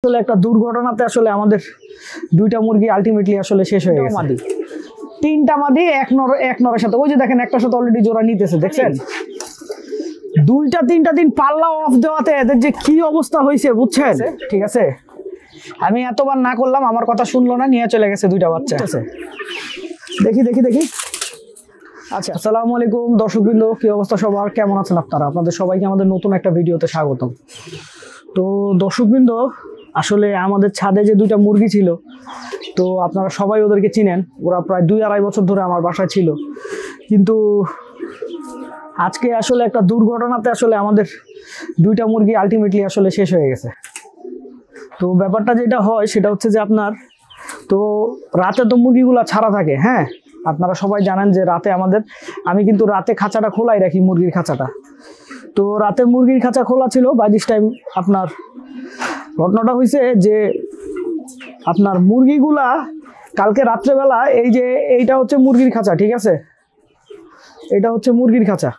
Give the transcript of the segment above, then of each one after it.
আসলে একটা দুর্ঘটনাতে আসলে আমাদের দুইটা মুরগি আলটিমেটলি আসলে শেষ হয়ে গেছে। মাদি তিনটা মাদি এক নরের সাথে, ওই যে দেখেন একটার সাথে অলরেডি জোড়া নিতেছে, দেখছেন? দুইটা তিনটা দিন পাল্লা অফ দেওয়াতে এদের যে কি অবস্থা হয়েছে বুঝছেন। ঠিক আছে, আমি এতবার না করলাম, আমার কথা শুনলো না, নিয়ে চলে গেছে দুইটা বাচ্চা। দেখি দেখি দেখি আচ্ছা, আসসালামু আলাইকুম দর্শকবৃন্দ, কি অবস্থা সবার, কেমন আছেন আপনারা? আপনাদের সবাইকে আমাদের নতুন একটা ভিডিওতে স্বাগতম। তো দর্শকবৃন্দ, আসলে আমাদের ছাদে যে দুইটা মুরগি ছিল, তো আপনারা সবাই ওদেরকে চিনেন, ওরা প্রায় 2-2.5 বছর ধরে আমার বাসায় ছিল। কিন্তু আজকে আসলে একটা দুর্ঘটনাতে আসলে আমাদের দুইটা মুরগি আলটিমেটলি আসলে শেষ হয়ে গেছে। তো ব্যাপারটা যেটা হয় সেটা হচ্ছে যে আপনার তো রাতে তো মুরগিগুলো ছাড়া থাকে, হ্যাঁ আপনারা সবাই জানেন যে রাতে আমি কিন্তু রাতে খাঁচাটা খোলাই রাখি, মুরগির খাঁচাটা। তো রাতে মুরগির খাঁচা খোলা ছিল, বাই দিস টাইম আপনার ঘটনাটা হয়েছে যে আপনার মুরগিগুলা কালকে রাত্রেবেলা এইটা হচ্ছে মুরগির খাঁচা, ঠিক আছে, এটা হচ্ছে মুরগির খাঁচা,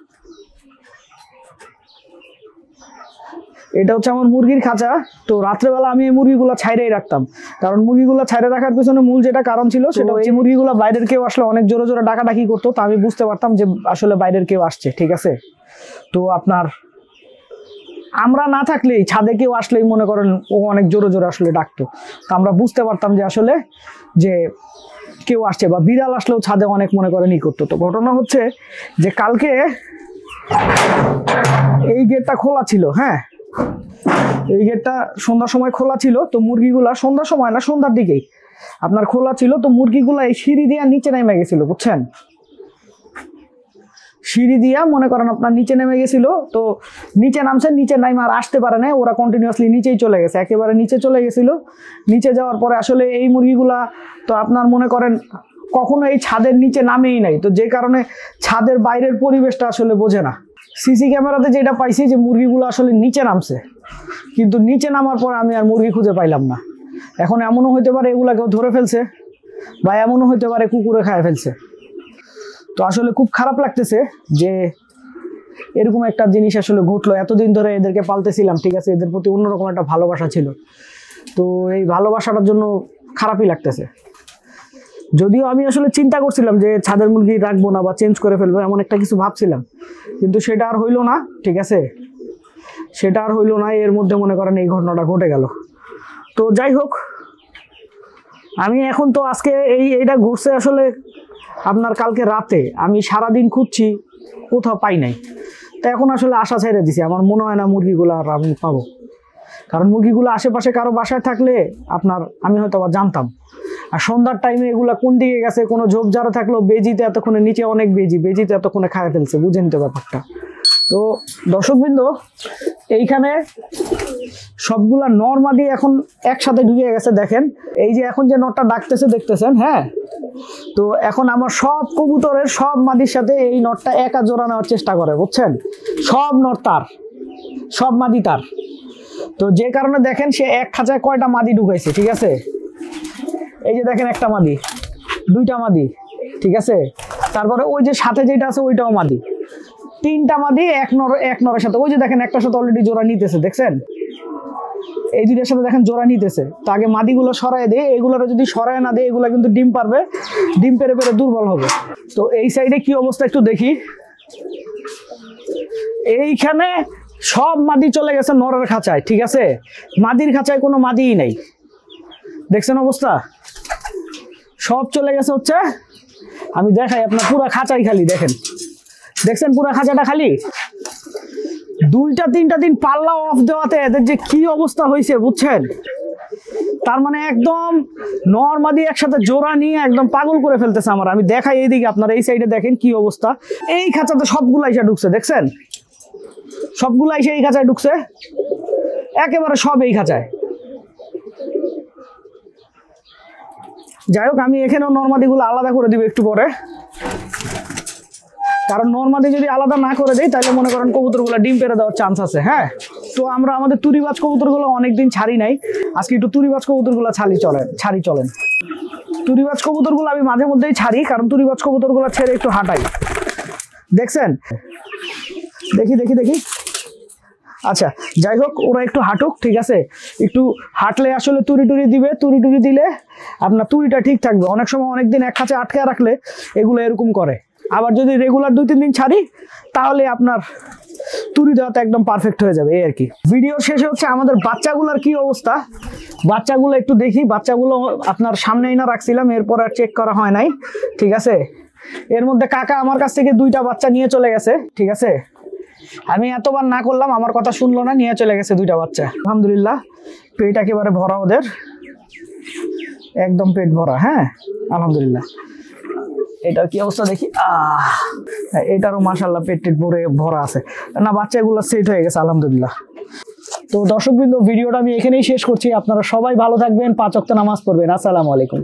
এটা হচ্ছে আমার মুরগির খাঁচা। তো রাত্রেবেলা আমি এই মুরগিগুলা ছাইরেই রাখতাম, কারণ মুরগিগুলা ছাইরে রাখার পিছনে মূল যেটা কারণ ছিল সেটা হচ্ছে মুরগিগুলা বাইরের কেউ আসলে অনেক জোরে জোরে ডাকাডাকি করতো, তা আমি বুঝতে পারতাম যে আসলে বাইরের কেউ আসছে, ঠিক আছে। তো আপনার আমরা না থাকলেই ছাদে কেউ আসলেই মনে করেন ও অনেক জোরে জোরে আসলে ডাকতো, তো আমরা বুঝতে পারতাম যে আসলে যে কেউ আসছে, বা বিড়াল আসলেও ছাদে অনেক মনে করেন ই করতো। তো ঘটনা হচ্ছে যে কালকে এই গেটটা খোলা ছিল, হ্যাঁ এই গেটটা সন্ধ্যার সময় খোলা ছিল। তো মুরগিগুলা সন্ধ্যার সময় না, সন্ধ্যার দিকেই আপনার খোলা ছিল। তো মুরগিগুলা এই সিঁড়ি দিয়া নিচে নেমে গেছিল, বুঝছেন, সিঁড়ি দিয়া মনে করেন আপনার নিচে নেমে গেছিল। তো নিচে নামছে, নিচে নাইমে আর আসতে পারে না, ওরা কন্টিনিউয়াসলি নিচেই চলে গেছে, একেবারে নিচে চলে গেছিল। নিচে যাওয়ার পরে আসলে এই মুরগিগুলা তো আপনার মনে করেন কখনো এই ছাদের নিচে নামেই নাই, তো যে কারণে ছাদের বাইরের পরিবেশটা আসলে বোঝে না। সিসি ক্যামেরাতে যেটা পাইছি যে মুরগিগুলো আসলে নিচে নামছে, কিন্তু নিচে নামার পর আমি আর মুরগি খুঁজে পাইলাম না। এখন এমনও হইতে পারে এগুলা কেউ ধরে ফেলছে, বা এমনও হইতে পারে কুকুরে খায় ফেলছে। তো আসলে খুব খারাপ লাগতেছে যে এরকম একটা জিনিস আসলে ঘটলো। এতদিন ধরে এদেরকে পালতেছিলাম, ঠিক আছে, এদের প্রতি অন্যরকম একটা ভালোবাসা ছিল, তো এই ভালোবাসাটার জন্য খারাপই লাগতেছে। যদিও আমি আসলে চিন্তা করছিলাম যে ছাদের মুরগি রাখবো না বা চেঞ্জ করে ফেলবো, এমন একটা কিছু ভাবছিলাম, কিন্তু সেটা আর হইলো না, ঠিক আছে, সেটা আর হইলো না। এর মধ্যে মনে করেন এই ঘটনাটা ঘটে গেল। তো যাই হোক, আমি এখন তো আজকে এইটা ঘটছে আসলে আপনার কালকে রাতে, আমি সারাদিন খুঁজছি, কোথাও পাই নাই। তো এখন আসলে আশা ছেড়ে দিছি, আমার মনে হয় না মুরগিগুলো আর আমি পাবো, কারণ মুরগিগুলো আশেপাশে কারো বাসায় থাকলে আমি হয়তো আবার জানতাম। আর সন্ধ্যার টাইমে এগুলা কোন দিকে গেছে, কোনো ঝোপঝাড়ে থাকলেও বেজিতে এতক্ষণে নিচে অনেক বেজিতে এতক্ষণে খায় ফেলছে, বুঝেন তো ব্যাপারটা। তো দর্শকবৃন্দ, এইখানে সবগুলা নর মাদি এখন একসাথে ঢুকে গেছে, দেখেন এই যে এখন যে নরটা ডাকতেছে দেখতেছেন, হ্যাঁ। তো এখন আমার সব কবুতরের সব মাদির সাথে এই নরটা একা জোড়া নেওয়ার চেষ্টা করে, বুঝছেন, সব নর তার, সব মাদি তার। তো যে কারণে দেখেন সে এক খাঁচায় কয়টা মাদি ঢুকাইছে, ঠিক আছে, এই যে দেখেন একটা মাদি, দুইটা মাদি, ঠিক আছে, তারপরে ওই যে সাথে যেটা আছে ওইটাও মাদি, তিনটা মাদি এক নরের সাথে, ওই যে দেখেন একটার সাথে অলরেডি জোড়া নিতেছে, দেখছেন, এই দুইটার সাথে দেখেন জোড়া নিতেছে। তো আগে মাদিগুলো সরাই দেয়, এগুলোর যদি সরাই না দেয় এগুলো কিন্তু ডিম পারবে, ডিম পেরে পেরে দুর্বল হবে। তো এই সাইডে কি অবস্থা একটু দেখি, এইখানে সব মাদি চলে গেছে নরের খাঁচায়, ঠিক আছে, মাদির খাঁচায় কোনো মাদিই নাই, দেখছেন অবস্থা, সব চলে গেছে হচ্ছে, আমি দেখাই আপনার পুরা খাঁচাই খালি, দেখছেন পুরা খাঁচাটা খালি। দুইটা তিনটা দিন পাল্লা অফ দেওয়াতে এদের যে কি অবস্থা হয়েছে বুঝছেন, তার মানে একদম নর মাদি একসাথে জোড়া নিয়ে একদম পাগল করে ফেলতেছে আমার। আমি দেখাই এইদিকে, আপনারা এই সাইডে দেখেন কি অবস্থা, এই খাঁচাতে সবগুলা এসে ঢুকছে, দেখছেন সবগুলা এসে এই খাঁচায় ঢুকছে, একেবারে সব এই খাঁচায়। যাই হোক, আমি এখানেও নর্মাদিগুলো আলাদা করে দিব একটু পরে, কারণ নর্মাদি যদি আলাদা না করে দেয় তাহলে মনে করেন কবুতরগুলো ডিম পেড়ে দেওয়ার চান্স আছে, হ্যাঁ। তো আমরা আমাদের তুরিবাজ কবুতরগুলো অনেকদিন ছাড়ি নাই, আজকে একটু তুরিবাজ কবুতরগুলো ছাড়ি চলেন। তুরিবাজ কবুতরগুলো আমি মাঝে মধ্যেই ছাড়ি, কারণ তুরিবাজ কবুতরগুলো ছেড়ে একটু হাঁটাই, দেখছেন, দেখি দেখি দেখি আচ্ছা যাই হোক, ওরা একটু হাঁটুক, ঠিক আছে? একটু হাঁটলে আসলে তুড়ি টুড়ি দিবে, তুড়ি টুড়ি দিলে আপনার তুড়িটা ঠিক থাকবে। অনেক সময় অনেকদিন এক খাঁচে আটকে রাখলে এগুলো এরকম করে। আবার যদি রেগুলার 2-3 দিন ছাড়ি তাহলে আপনার তুড়ি দেওয়াতে একদম পারফেক্ট হয়ে যাবে, এই আর কি। ভিডিও শেষে হচ্ছে আমাদের বাচ্চাগুলোর কি অবস্থা, বাচ্চাগুলো একটু দেখি। বাচ্চাগুলো আপনার সামনেই না রাখছিলাম, এরপর আর চেক করা হয় নাই, ঠিক আছে? এর মধ্যে কাকা আমার কাছ থেকে 2টা বাচ্চা নিয়ে চলে গেছে, ঠিক আছে? আমি এতবার না করলাম, আমার কথা শুনলো না, নিয়ে চলে গেছে 2টা বাচ্চা। আলহামদুলিল্লাহ, পেট একেবারে ভরা ওদের, একদম পেট ভরা। হ্যাঁ আলহামদুলিল্লাহ। এটার কি অবস্থা দেখি, এটারও মাশাআল্লাহ পেট টেট ভরা আছে না, বাচ্চাগুলো সেট হয়ে গেছে আলহামদুলিল্লাহ। তো দর্শকবৃন্দ, ভিডিওটা আমি এখানেই শেষ করছি। আপনারা সবাই ভালো থাকবেন, 5 ওয়াক্ত নামাজ পড়বেন। আসসালামু আলাইকুম।